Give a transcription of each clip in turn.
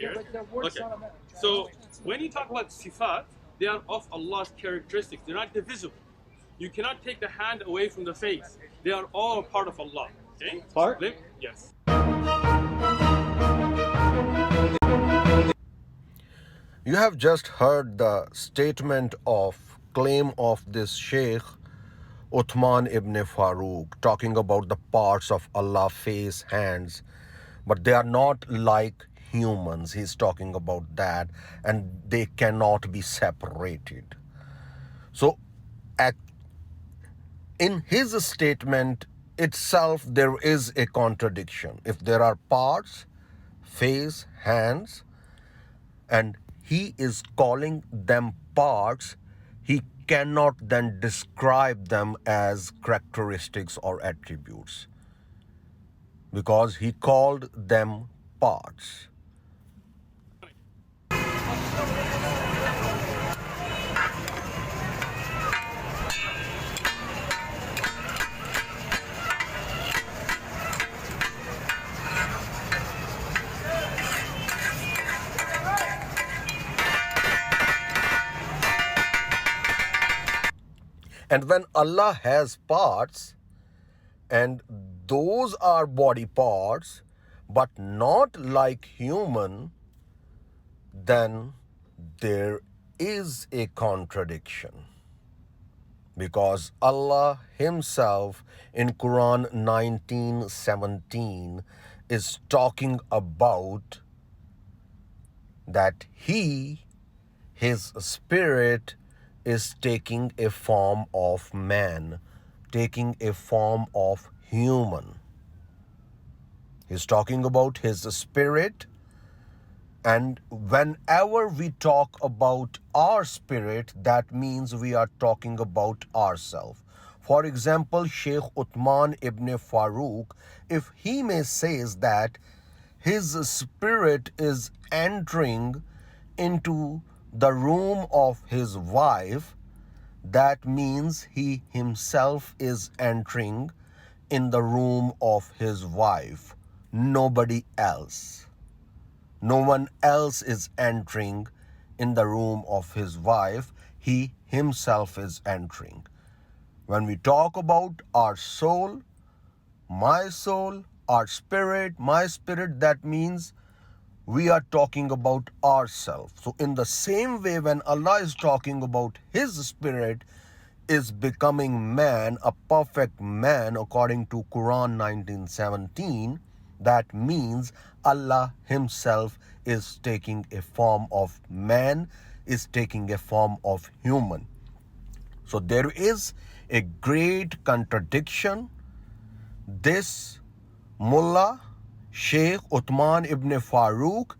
here. Okay. So when you talk about sifat, they are of Allah's characteristics. They're not divisible. You cannot take the hand away from the face. They are all part of Allah. Okay? Part? Yes. You have just heard the statement of claim of this Sheikh Uthman ibn Farooq talking about the parts of Allah, face, hands, but they are not like humans. He's talking about that, and they cannot be separated. So in his statement itself, there is a contradiction. If there are parts, face, hands, and he is calling them parts, he cannot then describe them as characteristics or attributes because he called them parts. And when Allah has parts, and those are body parts, but not like human, then there is a contradiction. Because Allah himself in Quran 19:17 is talking about that his spirit is taking a form of man, taking a form of human. He's talking about his spirit, and whenever we talk about our spirit, that means we are talking about ourselves. For example, Sheikh Uthman ibn Farooq, if he may says that his spirit is entering into the room of his wife, that means he himself is entering in the room of his wife, nobody else. No one else is entering in the room of his wife, he himself is entering. When we talk about our soul, our spirit, my spirit, that means we are talking about ourselves. So in the same way, when Allah is talking about his spirit is becoming man, a perfect man according to Quran 19:17, that means Allah himself is taking a form of man, is taking a form of human. So there is a great contradiction. This mullah, Sheikh Uthman ibn Farooq,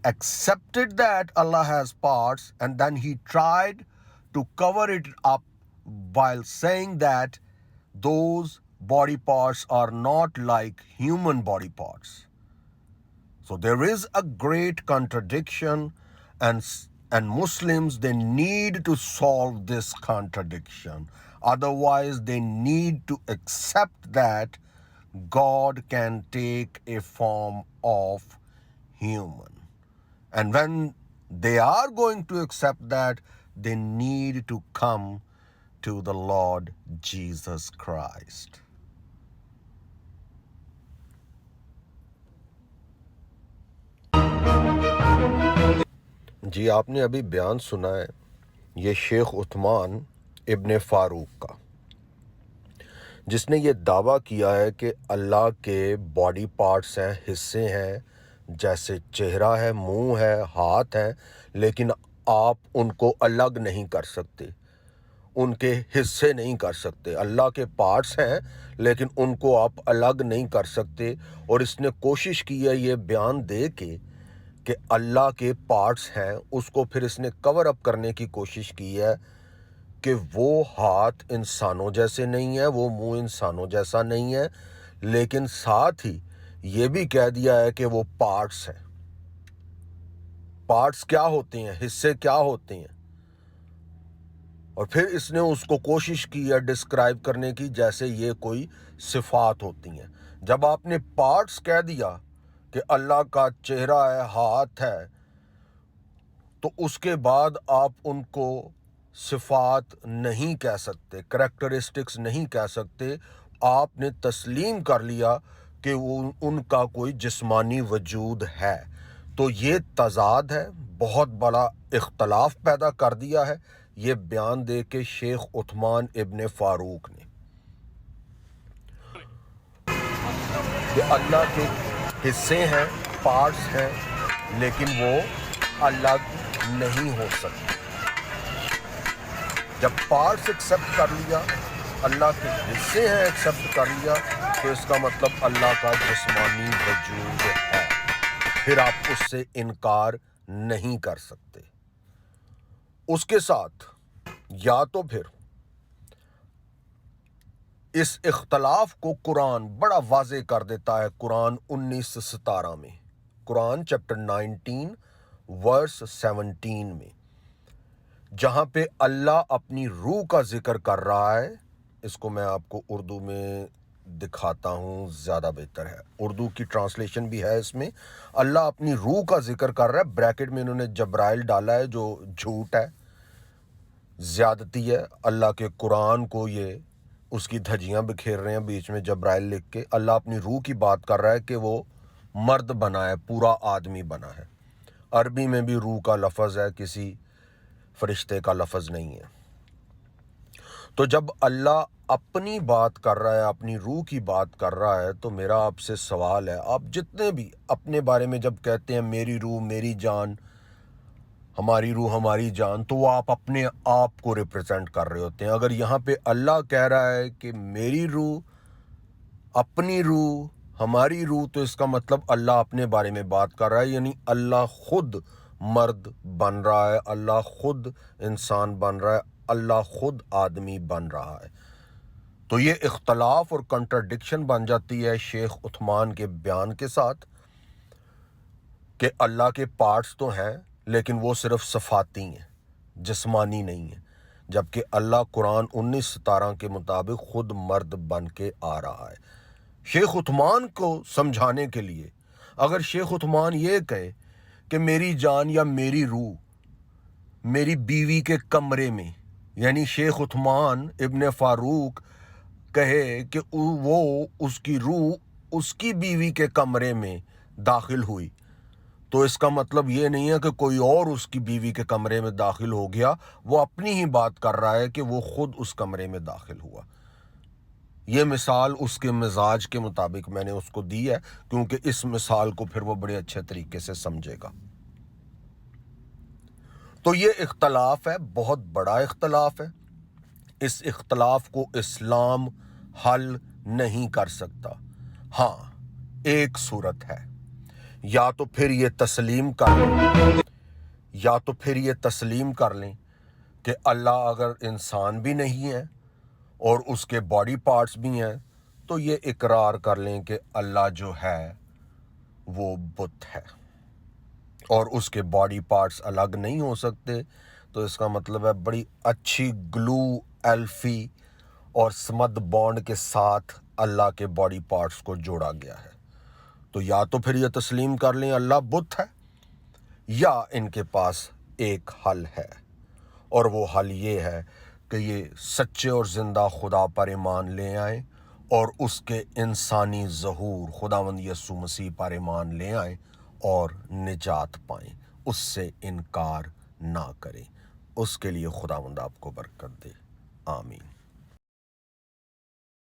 accepted that Allah has parts, and then he tried to cover it up while saying that those body parts are not like human body parts. So there is a great contradiction, and Muslims, they need to solve this contradiction. Otherwise, they need to accept that God can take a form of human. And when they are going to accept that, they need to come to the Lord Jesus Christ. جی آپ نے ابھی بیان سنا ہے یہ شیخ عثمان ابن فاروق کا، جس نے یہ دعویٰ کیا ہے کہ اللہ کے باڈی پارٹس ہیں، حصے ہیں، جیسے چہرہ ہے، منہ ہے، ہاتھ ہیں، لیکن آپ ان کو الگ نہیں کر سکتے، ان کے حصے نہیں کر سکتے۔ اللہ کے پارٹس ہیں لیکن ان کو آپ الگ نہیں کر سکتے۔ اور اس نے کوشش کی ہے یہ بیان دے کے کہ اللہ کے پارٹس ہیں، اس کو پھر اس نے کور اپ کرنے کی کوشش کی ہے کہ وہ ہاتھ انسانوں جیسے نہیں ہے، وہ منہ انسانوں جیسا نہیں ہے، لیکن ساتھ ہی یہ بھی کہہ دیا ہے کہ وہ پارٹس ہیں۔ پارٹس کیا ہوتے ہیں، حصے کیا ہوتے ہیں، اور پھر اس نے اس کو کوشش کی ہے ڈسکرائب کرنے کی جیسے یہ کوئی صفات ہوتی ہیں۔ جب آپ نے پارٹس کہہ دیا کہ اللہ کا چہرہ ہے، ہاتھ ہے، تو اس کے بعد آپ ان کو صفات نہیں کہہ سکتے، کریکٹرسٹکس نہیں کہہ سکتے. آپ نے تسلیم کر لیا کہ ان کا کوئی جسمانی وجود ہے. تو یہ تضاد ہے، بہت بڑا اختلاف پیدا کر دیا ہے یہ بیان دے کے شیخ عثمان ابن فاروق نے کہ اللہ کے حصے ہیں، پارٹس ہیں، لیکن وہ الگ نہیں ہو سکتے. جب پارٹس ایکسیپٹ کر لیا، اللہ کے حصے ہیں ایکسیپٹ کر لیا، تو اس کا مطلب اللہ کا جسمانی وجود ہے. پھر آپ اس سے انکار نہیں کر سکتے. اس کے ساتھ یا تو پھر اس اختلاف کو قرآن بڑا واضح کر دیتا ہے. قرآن 19:17 میں، قرآن چیپٹر 19 ورس 17 میں، جہاں پہ اللہ اپنی روح کا ذکر کر رہا ہے. اس کو میں آپ کو اردو میں دکھاتا ہوں، زیادہ بہتر ہے. اردو کی ٹرانسلیشن بھی ہے اس میں. اللہ اپنی روح کا ذکر کر رہا ہے، بریکٹ میں انہوں نے جبرائیل ڈالا ہے جو جھوٹ ہے، زیادتی ہے. اللہ کے قرآن کو یہ اس کی دھجیاں بکھیر رہے ہیں بیچ میں جبرائیل لکھ کے. اللہ اپنی روح کی بات کر رہا ہے کہ وہ مرد بنا ہے، پورا آدمی بنا ہے. عربی میں بھی روح کا لفظ ہے، کسی فرشتے کا لفظ نہیں ہے. تو جب اللہ اپنی بات کر رہا ہے، اپنی روح کی بات کر رہا ہے، تو میرا آپ سے سوال ہے، آپ جتنے بھی اپنے بارے میں جب کہتے ہیں میری روح میری جان، ہماری روح ہماری جان، تو وہ آپ اپنے آپ کو ریپرزینٹ کر رہے ہوتے ہیں. اگر یہاں پہ اللہ کہہ رہا ہے کہ میری روح، اپنی روح، ہماری روح، تو اس کا مطلب اللہ اپنے بارے میں بات کر رہا ہے. یعنی اللہ خود مرد بن رہا ہے، اللہ خود انسان بن رہا ہے، اللہ خود آدمی بن رہا ہے. تو یہ اختلاف اور کنٹرڈکشن بن جاتی ہے شیخ عثمان کے بیان کے ساتھ کہ اللہ کے پارٹس تو ہیں لیکن وہ صرف صفاتی ہیں، جسمانی نہیں ہیں، جبکہ اللہ قرآن 19:17 کے مطابق خود مرد بن کے آ رہا ہے. شیخ عثمان کو سمجھانے کے لیے اگر شیخ عثمان یہ کہے کہ میری جان یا میری روح میری بیوی کے کمرے میں، یعنی شیخ عثمان ابن فاروق کہے کہ وہ اس کی روح اس کی بیوی کے کمرے میں داخل ہوئی، تو اس کا مطلب یہ نہیں ہے کہ کوئی اور اس کی بیوی کے کمرے میں داخل ہو گیا. وہ اپنی ہی بات کر رہا ہے کہ وہ خود اس کمرے میں داخل ہوا. یہ مثال اس کے مزاج کے مطابق میں نے اس کو دی ہے، کیونکہ اس مثال کو پھر وہ بڑے اچھے طریقے سے سمجھے گا. تو یہ اختلاف ہے، بہت بڑا اختلاف ہے. اس اختلاف کو اسلام حل نہیں کر سکتا. ہاں، ایک صورت ہے، یا تو پھر یہ تسلیم کر لیں کہ اللہ اگر انسان بھی نہیں ہے اور اس کے باڈی پارٹس بھی ہیں، تو یہ اقرار کر لیں کہ اللہ جو ہے وہ بت ہے اور اس کے باڈی پارٹس الگ نہیں ہو سکتے. تو اس کا مطلب ہے بڑی اچھی گلو ایلفی اور سمد بانڈ کے ساتھ اللہ کے باڈی پارٹس کو جوڑا گیا ہے. تو یا تو پھر یہ تسلیم کر لیں اللہ بت ہے، یا ان کے پاس ایک حل ہے، اور وہ حل یہ ہے کہ یہ سچے اور زندہ خدا پر ایمان لے آئیں اور اس کے انسانی ظہور خداوند یسوع مسیح پر ایمان لے آئیں اور نجات پائیں، اس سے انکار نہ کریں. اس کے لیے خداوند آپ کو برکت دے. آمین.